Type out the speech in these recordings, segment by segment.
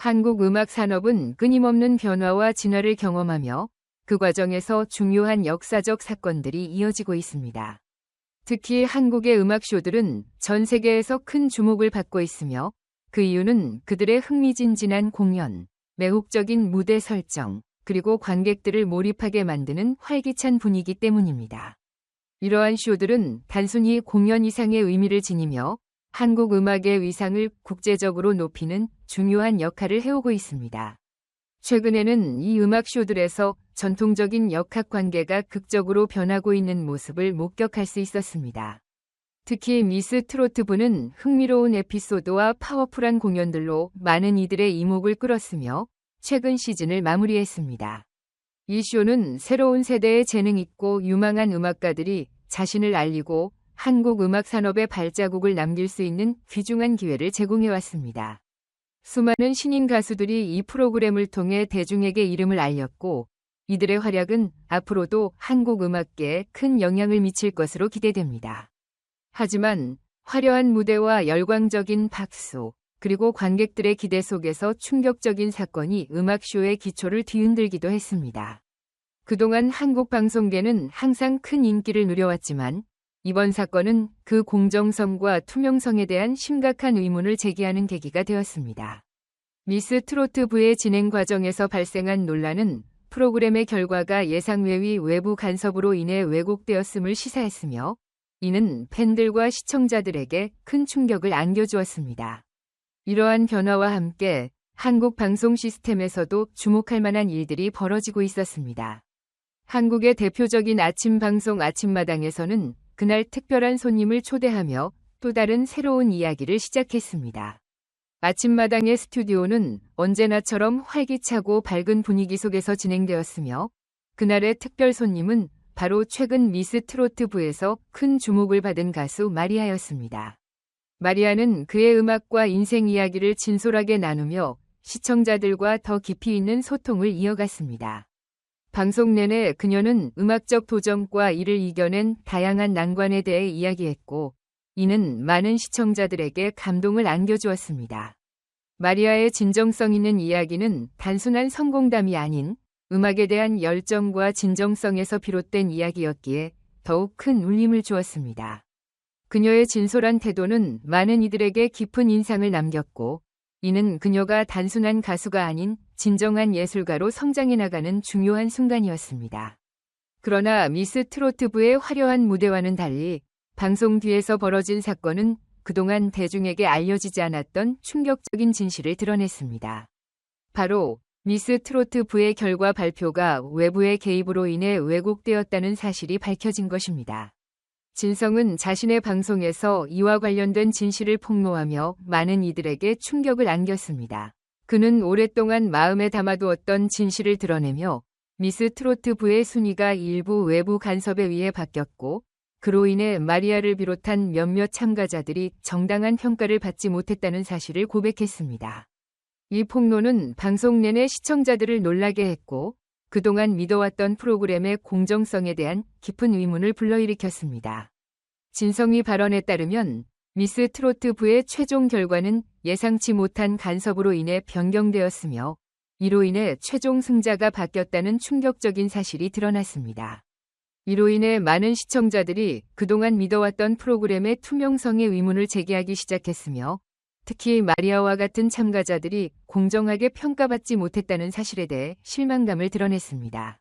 한국 음악 산업은 끊임없는 변화와 진화를 경험하며 그 과정에서 중요한 역사적 사건들이 이어지고 있습니다. 특히 한국의 음악쇼들은 전 세계에서 큰 주목을 받고 있으며 그 이유는 그들의 흥미진진한 공연, 매혹적인 무대 설정, 그리고 관객들을 몰입하게 만드는 활기찬 분위기 때문입니다. 이러한 쇼들은 단순히 공연 이상의 의미를 지니며 한국 음악의 위상을 국제적으로 높이는 중요한 역할을 해오고 있습니다. 최근에는 이 음악쇼들에서 전통적인 역학관계가 극적으로 변하고 있는 모습을 목격할 수 있었습니다. 특히 미스 트로트부는 흥미로운 에피소드와 파워풀한 공연들로 많은 이들의 이목을 끌었으며 최근 시즌을 마무리했습니다. 이 쇼는 새로운 세대의 재능 있고 유망한 음악가들이 자신을 알리고 한국 음악 산업의 발자국을 남길 수 있는 귀중한 기회를 제공해왔습니다. 수많은 신인 가수들이 이 프로그램을 통해 대중에게 이름을 알렸고 이들의 활약은 앞으로도 한국 음악계에 큰 영향을 미칠 것으로 기대됩니다. 하지만 화려한 무대와 열광적인 박수, 그리고 관객들의 기대 속에서 충격적인 사건이 음악쇼의 기초를 뒤흔들기도 했습니다. 그동안 한국 방송계는 항상 큰 인기를 누려왔지만 이번 사건은 그 공정성과 투명성에 대한 심각한 의문을 제기하는 계기가 되었습니다. 미스 트로트부의 진행 과정에서 발생한 논란은 프로그램의 결과가 예상 외의 외부 간섭으로 인해 왜곡되었음을 시사했으며 이는 팬들과 시청자들에게 큰 충격을 안겨주었습니다. 이러한 변화와 함께 한국 방송 시스템에서도 주목할 만한 일들이 벌어지고 있었습니다. 한국의 대표적인 아침 방송 아침마당에서는 그날 특별한 손님을 초대하며 또 다른 새로운 이야기를 시작했습니다. 아침마당의 스튜디오는 언제나처럼 활기차고 밝은 분위기 속에서 진행되었으며 그날의 특별 손님은 바로 최근 미스 트로트부에서 큰 주목을 받은 가수 마리아였습니다. 마리아는 그의 음악과 인생 이야기를 진솔하게 나누며 시청자들과 더 깊이 있는 소통을 이어갔습니다. 방송 내내 그녀는 음악적 도전과 이를 이겨낸 다양한 난관에 대해 이야기했고 이는 많은 시청자들에게 감동을 안겨주었습니다. 마리아의 진정성 있는 이야기는 단순한 성공담이 아닌 음악에 대한 열정과 진정성에서 비롯된 이야기였기에 더욱 큰 울림을 주었습니다. 그녀의 진솔한 태도는 많은 이들에게 깊은 인상을 남겼고 이는 그녀가 단순한 가수가 아닌 진정한 예술가로 성장해 나가는 중요한 순간이었습니다. 그러나 미스 트로트부의 화려한 무대와는 달리 방송 뒤에서 벌어진 사건은 그동안 대중에게 알려지지 않았던 충격적인 진실을 드러냈습니다. 바로 미스 트로트부의 결과 발표가 외부의 개입으로 인해 왜곡되었다는 사실이 밝혀진 것입니다. 진성은 자신의 방송에서 이와 관련된 진실을 폭로하며 많은 이들에게 충격을 안겼습니다. 그는 오랫동안 마음에 담아두었던 진실을 드러내며 미스 트로트부의 순위가 일부 외부 간섭에 의해 바뀌었고 그로 인해 마리아를 비롯한 몇몇 참가자들이 정당한 평가를 받지 못했다는 사실을 고백했습니다. 이 폭로는 방송 내내 시청자들을 놀라게 했고 그동안 믿어왔던 프로그램의 공정성에 대한 깊은 의문을 불러일으켰습니다. 진성이 발언에 따르면 미스 트로트부의 최종 결과는 예상치 못한 간섭으로 인해 변경되었으며 이로 인해 최종 승자가 바뀌었다는 충격적인 사실이 드러났습니다. 이로 인해 많은 시청자들이 그동안 믿어왔던 프로그램의 투명성에 의문을 제기하기 시작했으며 특히 마리아와 같은 참가자들이 공정하게 평가받지 못했다는 사실에 대해 실망감을 드러냈습니다.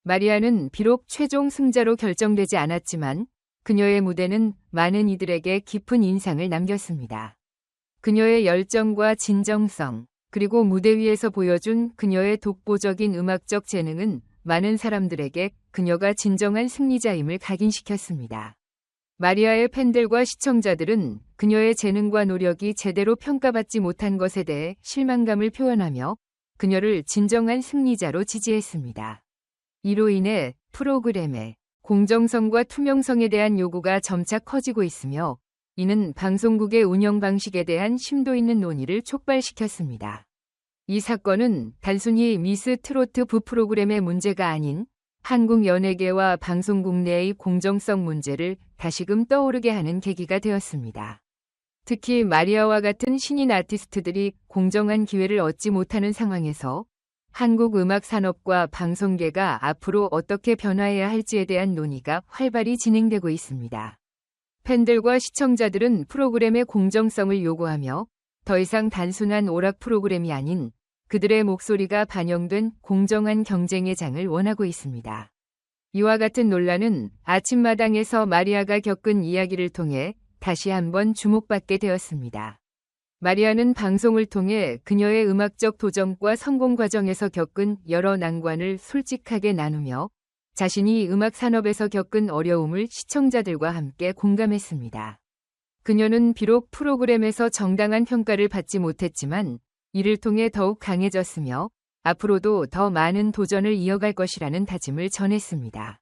마리아는 비록 최종 승자로 결정되지 않았지만 그녀의 무대는 많은 이들에게 깊은 인상을 남겼습니다. 그녀의 열정과 진정성, 그리고 무대 위에서 보여준 그녀의 독보적인 음악적 재능은 많은 사람들에게 그녀가 진정한 승리자임을 각인시켰습니다. 마리아의 팬들과 시청자들은 그녀의 재능과 노력이 제대로 평가받지 못한 것에 대해 실망감을 표현하며 그녀를 진정한 승리자로 지지했습니다. 이로 인해 프로그램의 공정성과 투명성에 대한 요구가 점차 커지고 있으며 이는 방송국의 운영 방식에 대한 심도 있는 논의를 촉발시켰습니다. 이 사건은 단순히 미스 트로트 부 프로그램의 문제가 아닌 한국 연예계와 방송국 내의 공정성 문제를 다시금 떠오르게 하는 계기가 되었습니다. 특히 마리아와 같은 신인 아티스트들이 공정한 기회를 얻지 못하는 상황에서 한국 음악 산업과 방송계가 앞으로 어떻게 변화해야 할지에 대한 논의가 활발히 진행되고 있습니다. 팬들과 시청자들은 프로그램의 공정성을 요구하며 더 이상 단순한 오락 프로그램이 아닌 그들의 목소리가 반영된 공정한 경쟁의 장을 원하고 있습니다. 이와 같은 논란은 아침마당에서 마리아가 겪은 이야기를 통해 다시 한번 주목받게 되었습니다. 마리아는 방송을 통해 그녀의 음악적 도전과 성공 과정에서 겪은 여러 난관을 솔직하게 나누며 자신이 음악 산업에서 겪은 어려움을 시청자들과 함께 공감했습니다. 그녀는 비록 프로그램에서 정당한 평가를 받지 못했지만 이를 통해 더욱 강해졌으며 앞으로도 더 많은 도전을 이어갈 것이라는 다짐을 전했습니다.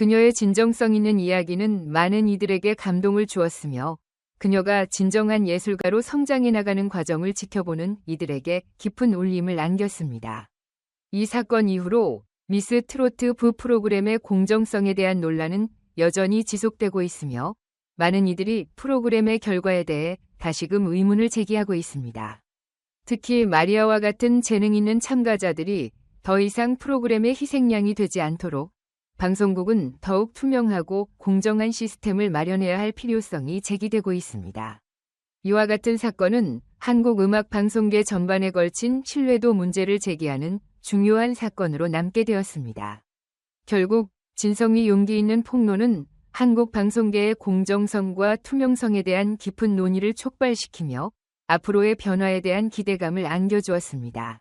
그녀의 진정성 있는 이야기는 많은 이들에게 감동을 주었으며 그녀가 진정한 예술가로 성장해 나가는 과정을 지켜보는 이들에게 깊은 울림을 안겼습니다. 이 사건 이후로 미스 트로트 부 프로그램의 공정성에 대한 논란은 여전히 지속되고 있으며 많은 이들이 프로그램의 결과에 대해 다시금 의문을 제기하고 있습니다. 특히 마리아와 같은 재능 있는 참가자들이 더 이상 프로그램의 희생양이 되지 않도록 방송국은 더욱 투명하고 공정한 시스템을 마련해야 할 필요성이 제기되고 있습니다. 이와 같은 사건은 한국 음악 방송계 전반에 걸친 신뢰도 문제를 제기하는 중요한 사건으로 남게 되었습니다. 결국 진성이 용기 있는 폭로는 한국 방송계의 공정성과 투명성에 대한 깊은 논의를 촉발시키며 앞으로의 변화에 대한 기대감을 안겨주었습니다.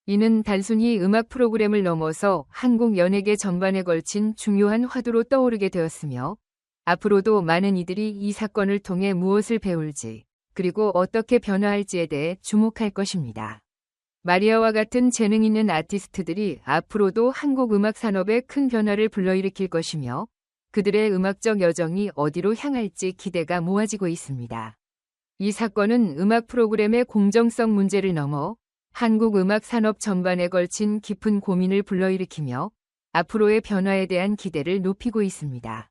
이는 단순히 음악 프로그램을 넘어서 한국 연예계 전반에 걸친 중요한 화두로 떠오르게 되었으며 앞으로도 많은 이들이 이 사건을 통해 무엇을 배울지 그리고 어떻게 변화할지에 대해 주목할 것입니다. 마리아와 같은 재능 있는 아티스트들이 앞으로도 한국 음악 산업에 큰 변화를 불러일으킬 것이며 그들의 음악적 여정이 어디로 향할지 기대가 모아지고 있습니다. 이 사건은 음악 프로그램의 공정성 문제를 넘어 한국 음악 산업 전반에 걸친 깊은 고민을 불러일으키며 앞으로의 변화에 대한 기대를 높이고 있습니다.